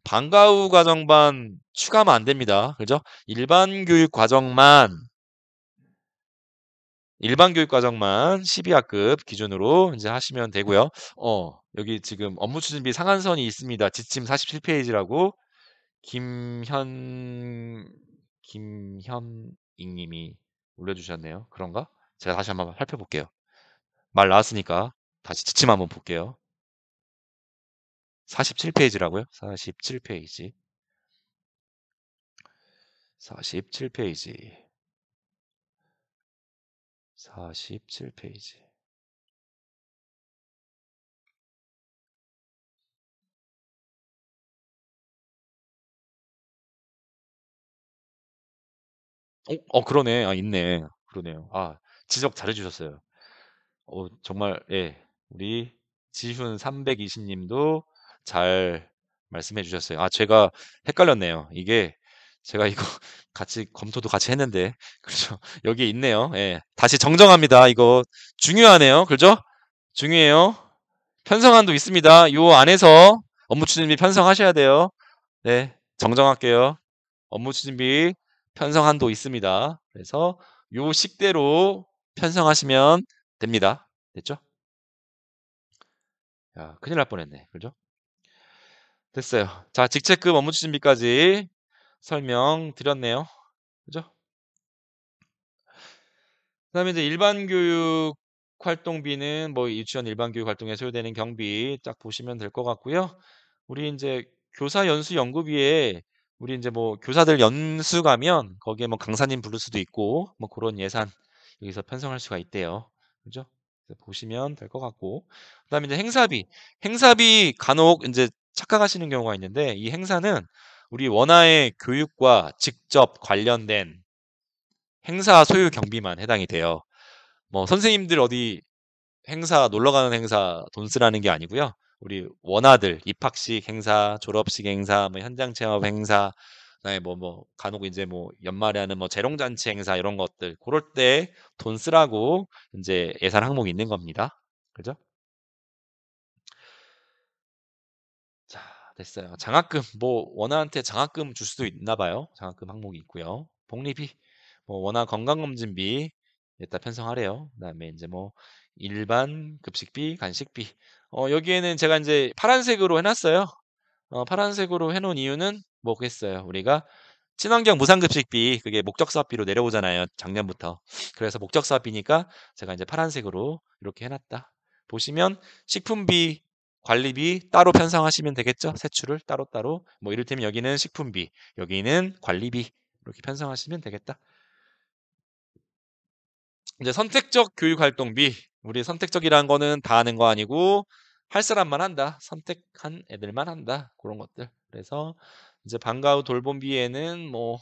방과 후 과정만 추가하면 안 됩니다. 그죠? 일반 교육 과정만 12학급 기준으로 이제 하시면 되고요. 여기 지금 업무 추진비 상한선이 있습니다. 지침 47페이지라고 김현익 님이 올려주셨네요. 그런가? 제가 다시 한번 살펴볼게요. 말 나왔으니까 다시 지침 한번 볼게요. 47페이지라고요? 47페이지. 47페이지. 47페이지. 그러네. 아, 있네. 그러네요. 아, 지적 잘해주셨어요. 정말, 예. 우리 지훈 320 님도 잘 말씀해 주셨어요. 아, 제가 헷갈렸네요. 이게 제가 이거 같이 검토도 같이 했는데. 그렇죠. 여기 있네요. 예. 다시 정정합니다. 이거 중요하네요. 그죠? 중요해요. 편성안도 있습니다. 요 안에서 업무 추진비 편성하셔야 돼요. 네. 정정할게요. 업무 추진비 편성한도 있습니다. 그래서 요 식대로 편성하시면 됩니다. 됐죠? 야, 큰일 날 뻔했네. 그죠? 됐어요. 자, 직책급 업무 추진비까지 설명드렸네요. 그죠? 그다음에 이제 일반 교육 활동비는 뭐 유치원 일반 교육 활동에 소요되는 경비 딱 보시면 될 것 같고요. 우리 이제 교사 연수 연구비에 우리 이제 뭐 교사들 연수 가면 거기에 뭐 강사님 부를 수도 있고 뭐 그런 예산 여기서 편성할 수가 있대요. 그죠? 그래서 보시면 될 것 같고. 그다음에 이제 행사비 간혹 이제 착각하시는 경우가 있는데 이 행사는 우리 원화의 교육과 직접 관련된 행사 소유 경비만 해당이 돼요. 뭐 선생님들 어디 행사 놀러 가는 행사 돈 쓰라는 게 아니고요. 우리 원아들 입학식 행사, 졸업식 행사, 뭐 현장 체험 행사, 그다음에 간혹 이제 뭐 연말에 하는 뭐 재롱잔치 행사 이런 것들 고럴 때 돈 쓰라고 인제 예산 항목이 있는 겁니다. 그죠? 자, 됐어요. 장학금 뭐 원아한테 장학금 줄 수도 있나 봐요. 장학금 항목이 있고요. 복리비 뭐 원아 건강검진비 여기다 편성하래요. 그다음에 인제 뭐 일반 급식비, 간식비. 여기에는 제가 인제 파란색으로 해 놨어요. 파란색으로 해 놓은 이유는 뭐겠어요. 우리가 친환경 무상급식비 그게 목적사업비로 내려오잖아요, 작년부터. 그래서 목적사업비니까 제가 인제 파란색으로 이렇게 해 놨다. 보시면 식품비, 관리비 따로 편성하시면 되겠죠? 세출을 따로따로. 뭐 이를테면 여기는 식품비, 여기는 관리비 이렇게 편성하시면 되겠다. 이제 선택적 교육활동비. 우리 선택적이라는 거는 다 하는 거 아니고 할 사람만 한다. 선택한 애들만 한다. 그런 것들. 그래서 이제 방과 후 돌봄비에는 뭐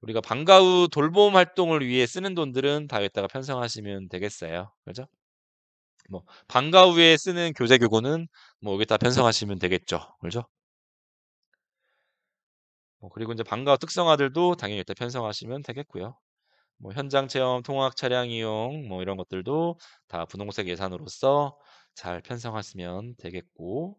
우리가 방과 후 돌봄 활동을 위해 쓰는 돈들은 다 여기다가 편성하시면 되겠어요. 그죠? 뭐 방과 후에 쓰는 교재 교고는 뭐 여기다 편성하시면 되겠죠. 그죠? 그리고 이제 방과 후 특성화들도 당연히 여기다 편성하시면 되겠고요. 뭐 현장 체험, 통학 차량 이용 뭐 이런 것들도 다 분홍색 예산으로서 잘 편성하시면 되겠고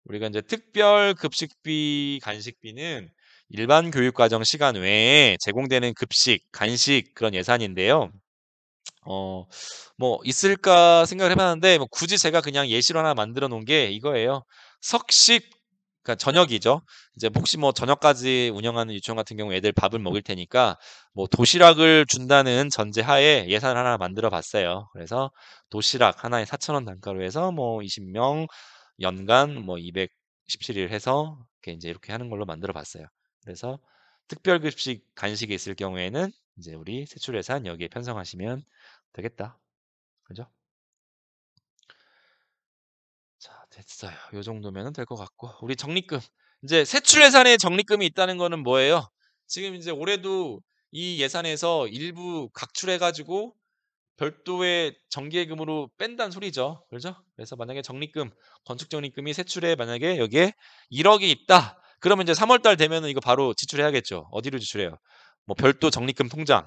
우리가 이제 특별 급식비, 간식비는 일반 교육과정 시간 외에 제공되는 급식, 간식 그런 예산인데요. 어, 뭐 있을까 생각을 해봤는데 뭐 굳이 제가 그냥 예시로 하나 만들어 놓은 게 이거예요. 석식 그러니까 저녁이죠. 이제 혹시 뭐 저녁까지 운영하는 유치원 같은 경우 애들 밥을 먹일 테니까 뭐 도시락을 준다는 전제하에 예산을 하나 만들어 봤어요. 그래서 도시락 하나에 4,000원 단가로 해서 뭐 20명 연간 뭐 217일 해서 이렇게 이제 이렇게 하는 걸로 만들어 봤어요. 그래서 특별급식 간식이 있을 경우에는 이제 우리 세출 예산 여기에 편성하시면 되겠다. 그죠? 자, 됐어요. 요 정도면은 될 것 같고. 우리 적립금. 이제 세출 예산에 적립금이 있다는 거는 뭐예요? 지금 이제 올해도 이 예산에서 일부 각출해 가지고 별도의 정기예금으로 뺀다는 소리죠. 그죠? 그래서 만약에 적립금, 건축 적립금이 세출에 만약에 여기에 1억이 있다. 그러면 이제 3월 달 되면은 이거 바로 지출해야겠죠. 어디로 지출해요? 뭐 별도 적립금 통장,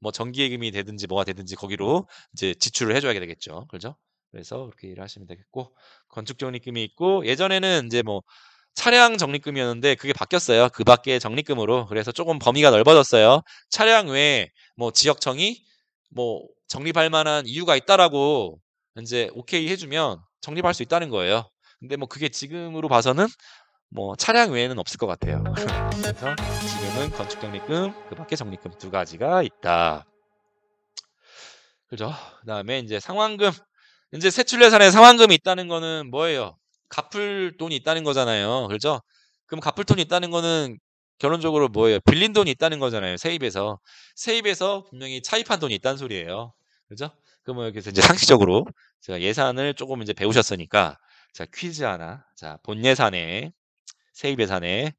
뭐 정기예금이 되든지 뭐가 되든지 거기로 이제 지출을 해줘야 되겠죠. 그죠? 그래서 그렇게 일을 하시면 되겠고 건축 적립금이 있고 예전에는 이제 뭐 차량 적립금이었는데 그게 바뀌었어요. 그 밖에 적립금으로. 그래서 조금 범위가 넓어졌어요. 차량 외에 뭐 지역청이 뭐 적립할 만한 이유가 있다라고 이제 오케이 해주면 적립할 수 있다는 거예요. 근데 뭐 그게 지금으로 봐서는 뭐 차량 외에는 없을 것 같아요. 그래서 지금은 건축 적립금, 그 밖에 적립금 두 가지가 있다. 그죠? 그다음에 이제 상환금. 이제 세출 예산에 상환금이 있다는 거는 뭐예요? 갚을 돈이 있다는 거잖아요. 그죠? 그럼 갚을 돈이 있다는 거는 결론적으로 뭐예요? 빌린 돈이 있다는 거잖아요. 세입에서. 세입에서 분명히 차입한 돈이 있다는 소리예요. 그죠? 그러면 여기서 이제 상식적으로 제가 예산을 조금 이제 배우셨으니까 자, 퀴즈 하나. 자, 본 예산에 세입 예산에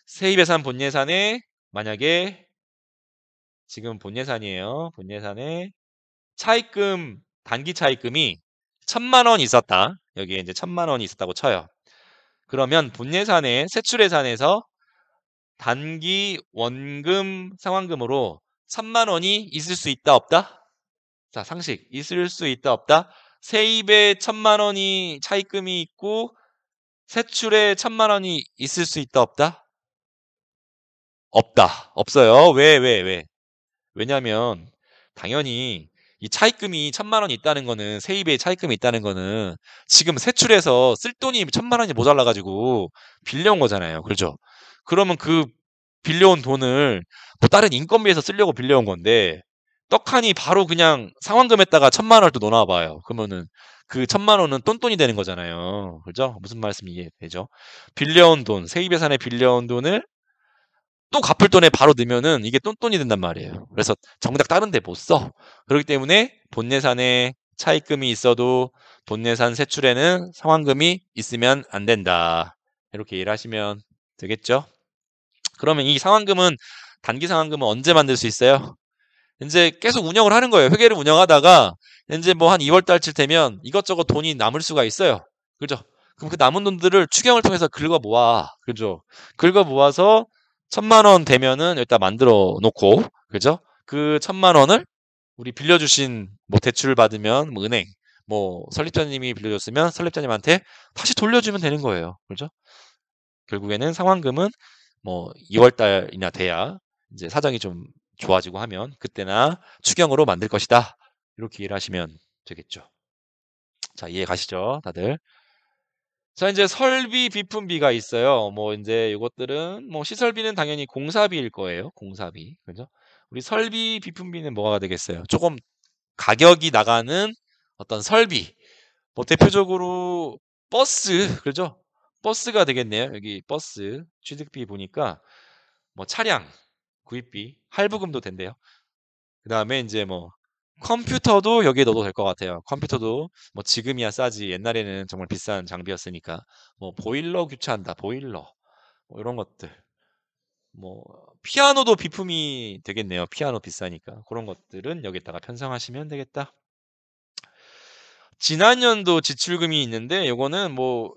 세입 예산 본 예산에 만약에 지금 본 예산이에요. 본 예산에 차입금 단기 차입금이 1,000만 원 있었다. 여기에 이제 1,000만 원이 있었다고 쳐요. 그러면 본 예산에 세출 예산에서 단기 원금 상환금으로 1,000만 원이 있을 수 있다 없다? 자, 상식 있을 수 있다 없다? 세입에 1,000만 원이 차입금이 있고 세출에 1,000만 원이 있을 수 있다 없다? 없다. 없어요. 왜? 왜냐면 당연히 이 차입금이 1,000만 원이 있다는 거는 세입에 차입금이 있다는 거는 지금 세출해서 쓸 돈이 1,000만 원이 모자라 가지고 빌려온 거잖아요. 그렇죠? 그러면 그 빌려온 돈을 뭐 다른 인건비에서 쓰려고 빌려온 건데 떡하니 바로 그냥 상환금에다가 1,000만 원을 또 넣어놔 봐요. 그러면은 그 1,000만 원은 똔똔이 되는 거잖아요. 그죠? 무슨 말씀이 이해되죠? 빌려온 돈, 세입 예산에 빌려온 돈을 또 갚을 돈에 바로 넣으면은 이게 똔똔이 된단 말이에요. 그래서 정작 다른 데 못 써. 그렇기 때문에 본 예산에 차입금이 있어도 본 예산 세출에는 상환금이 있으면 안 된다. 이렇게 이해를 하시면 되겠죠? 그러면 이 상환금은 단기 상환금은 언제 만들 수 있어요? 인제 계속 운영을 하는 거예요. 회계를 운영하다가 인제 뭐 한 2월 달쯤 되면 이것저것 돈이 남을 수가 있어요. 그죠? 그럼 그 남은 돈들을 추경을 통해서 긁어 모아. 그죠? 긁어 모아서 1,000만 원 되면은 일단 만들어 놓고 그죠? 그 1,000만 원을 우리 빌려주신 뭐 대출 받으면 뭐 은행, 뭐 설립자님이 빌려줬으면 설립자님한테 다시 돌려주면 되는 거예요. 그죠? 결국에는 상환금은 뭐 2월 달이나 돼야 이제 사정이 좀 좋아지고 하면 그때나 추경으로 만들 것이다. 이렇게 이해를 하시면 되겠죠. 자, 이해 가시죠, 다들? 자, 이제 설비 비품비가 있어요. 뭐 이제 요것들은 뭐 시설비는 당연히 공사비일 거예요. 공사비. 그죠? 우리 설비 비품비는 뭐가 되겠어요? 조금 가격이 나가는 어떤 설비. 뭐 대표적으로 버스, 그죠? 버스가 되겠네요. 여기 버스 취득비 보니까 뭐 차량 구입비, 할부금도 된대요. 그다음에 인제 뭐 컴퓨터도 여기에 넣어도 될 것 같아요. 컴퓨터도 뭐 지금이야 싸지 옛날에는 정말 비싼 장비였으니까 뭐 보일러 교체한다. 보일러 뭐 요런 것들. 뭐 피아노도 비품이 되겠네요. 피아노 비싸니까. 고런 것들은 여기에다가 편성하시면 되겠다. 지난 연도 지출금이 있는데 요거는 뭐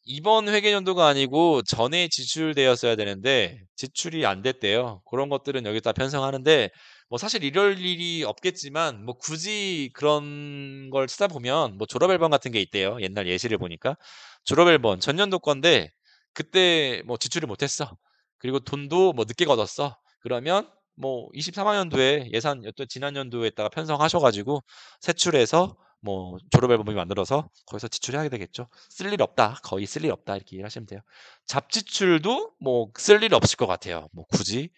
이번 회계연도가 아니고 전에 지출되었어야 되는데 지출이 안 됐대요. 그런 것들은 여기다 편성하는데 뭐 사실 이럴 일이 없겠지만 뭐 굳이 그런 걸 찾아보면 뭐 졸업 앨범 같은 게 있대요. 옛날 예시를 보니까. 졸업 앨범 전년도 건데 그때 뭐 지출을 못 했어. 그리고 돈도 뭐 늦게 걷었어. 그러면 뭐 23학 년도에 예산 였던 지난 연도에다가 편성하셔 가지고 세출해서 뭐 졸업 앨범을 만들어서 거기서 지출해야 되겠죠. 쓸 일 없다. 거의 쓸 일 없다. 이렇게 이해하시면 돼요. 잡지출도 뭐 쓸 일 없을 것 같아요. 뭐 굳이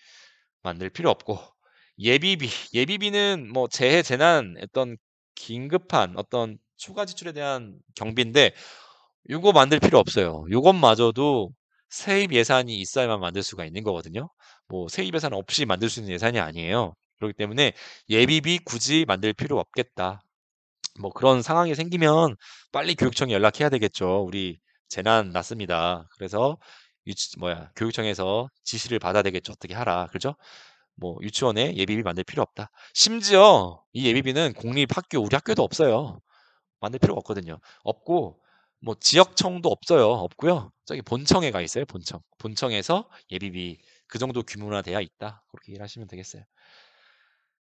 만들 필요 없고. 예비비. 예비비는 뭐 재해 재난 어떤 긴급한 어떤 추가 지출에 대한 경비인데 요거 만들 필요 없어요. 요것마저도 세입 예산이 있어야만 만들 수가 있는 거거든요. 뭐 세입 예산 없이 만들 수 있는 예산이 아니에요. 그렇기 때문에 예비비 굳이 만들 필요 없겠다. 뭐 그런 상황이 생기면 빨리 교육청에 연락해야 되겠죠. "우리 재난 났습니다. 그래서 유치 뭐야 교육청에서 지시를 받아야 되겠죠. 어떻게 하라." 그죠? 뭐 "유치원에 예비비 만들 필요 없다." 심지어 이 예비비는 공립학교 우리 학교도 없어요. 만들 필요가 없거든요. 없고 뭐 지역청도 없어요. 없고요. 저기 본청에 가 있어요, 본청. 본청에서 예비비 그 정도 규모화돼야 있다. 그렇게 이해를 하시면 되겠어요.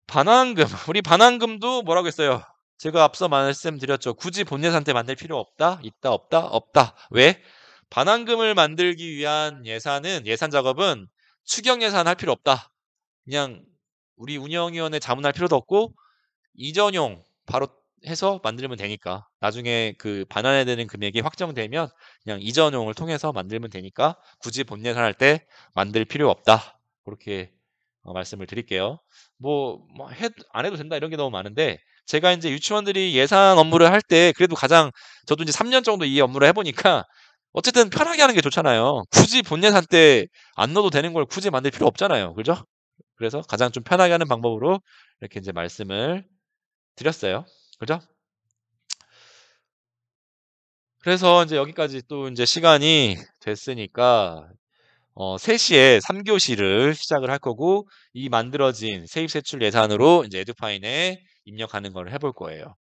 반환금. 우리 반환금도 뭐라고 했어요? 제가 앞서 말씀드렸죠. 굳이 본 예산 때 만들 필요 없다. 있다, 없다, 없다. 왜? 반환금을 만들기 위한 예산 작업은 추경 예산 할 필요 없다. 그냥 우리 운영위원회 자문할 필요도 없고 이전용 바로 해서 만들면 되니까. 나중에 그 반환해야 되는 금액이 확정되면 그냥 이전용을 통해서 만들면 되니까 굳이 본 예산할 때 만들 필요 없다. 그렇게 말씀을 드릴게요. 안 해도 된다 이런 게 너무 많은데 제가 인제 유치원들이 예산 업무를 할 때 그래도 가장 저도 이제 3년 정도 이 업무를 해 보니까 어쨌든 편하게 하는 게 좋잖아요. 굳이 본 예산 때 안 넣어도 되는 걸 굳이 만들 필요 없잖아요. 그죠? 그래서 가장 좀 편하게 하는 방법으로 이렇게 인제 말씀을 드렸어요. 그죠? 그래서 인제 여기까지 또 인제 시간이 됐으니까 3시에 3교시를 시작을 할 거고 이 만들어진 세입세출 예산으로 인제 에듀파인에 입력하는 걸 해볼 거예요.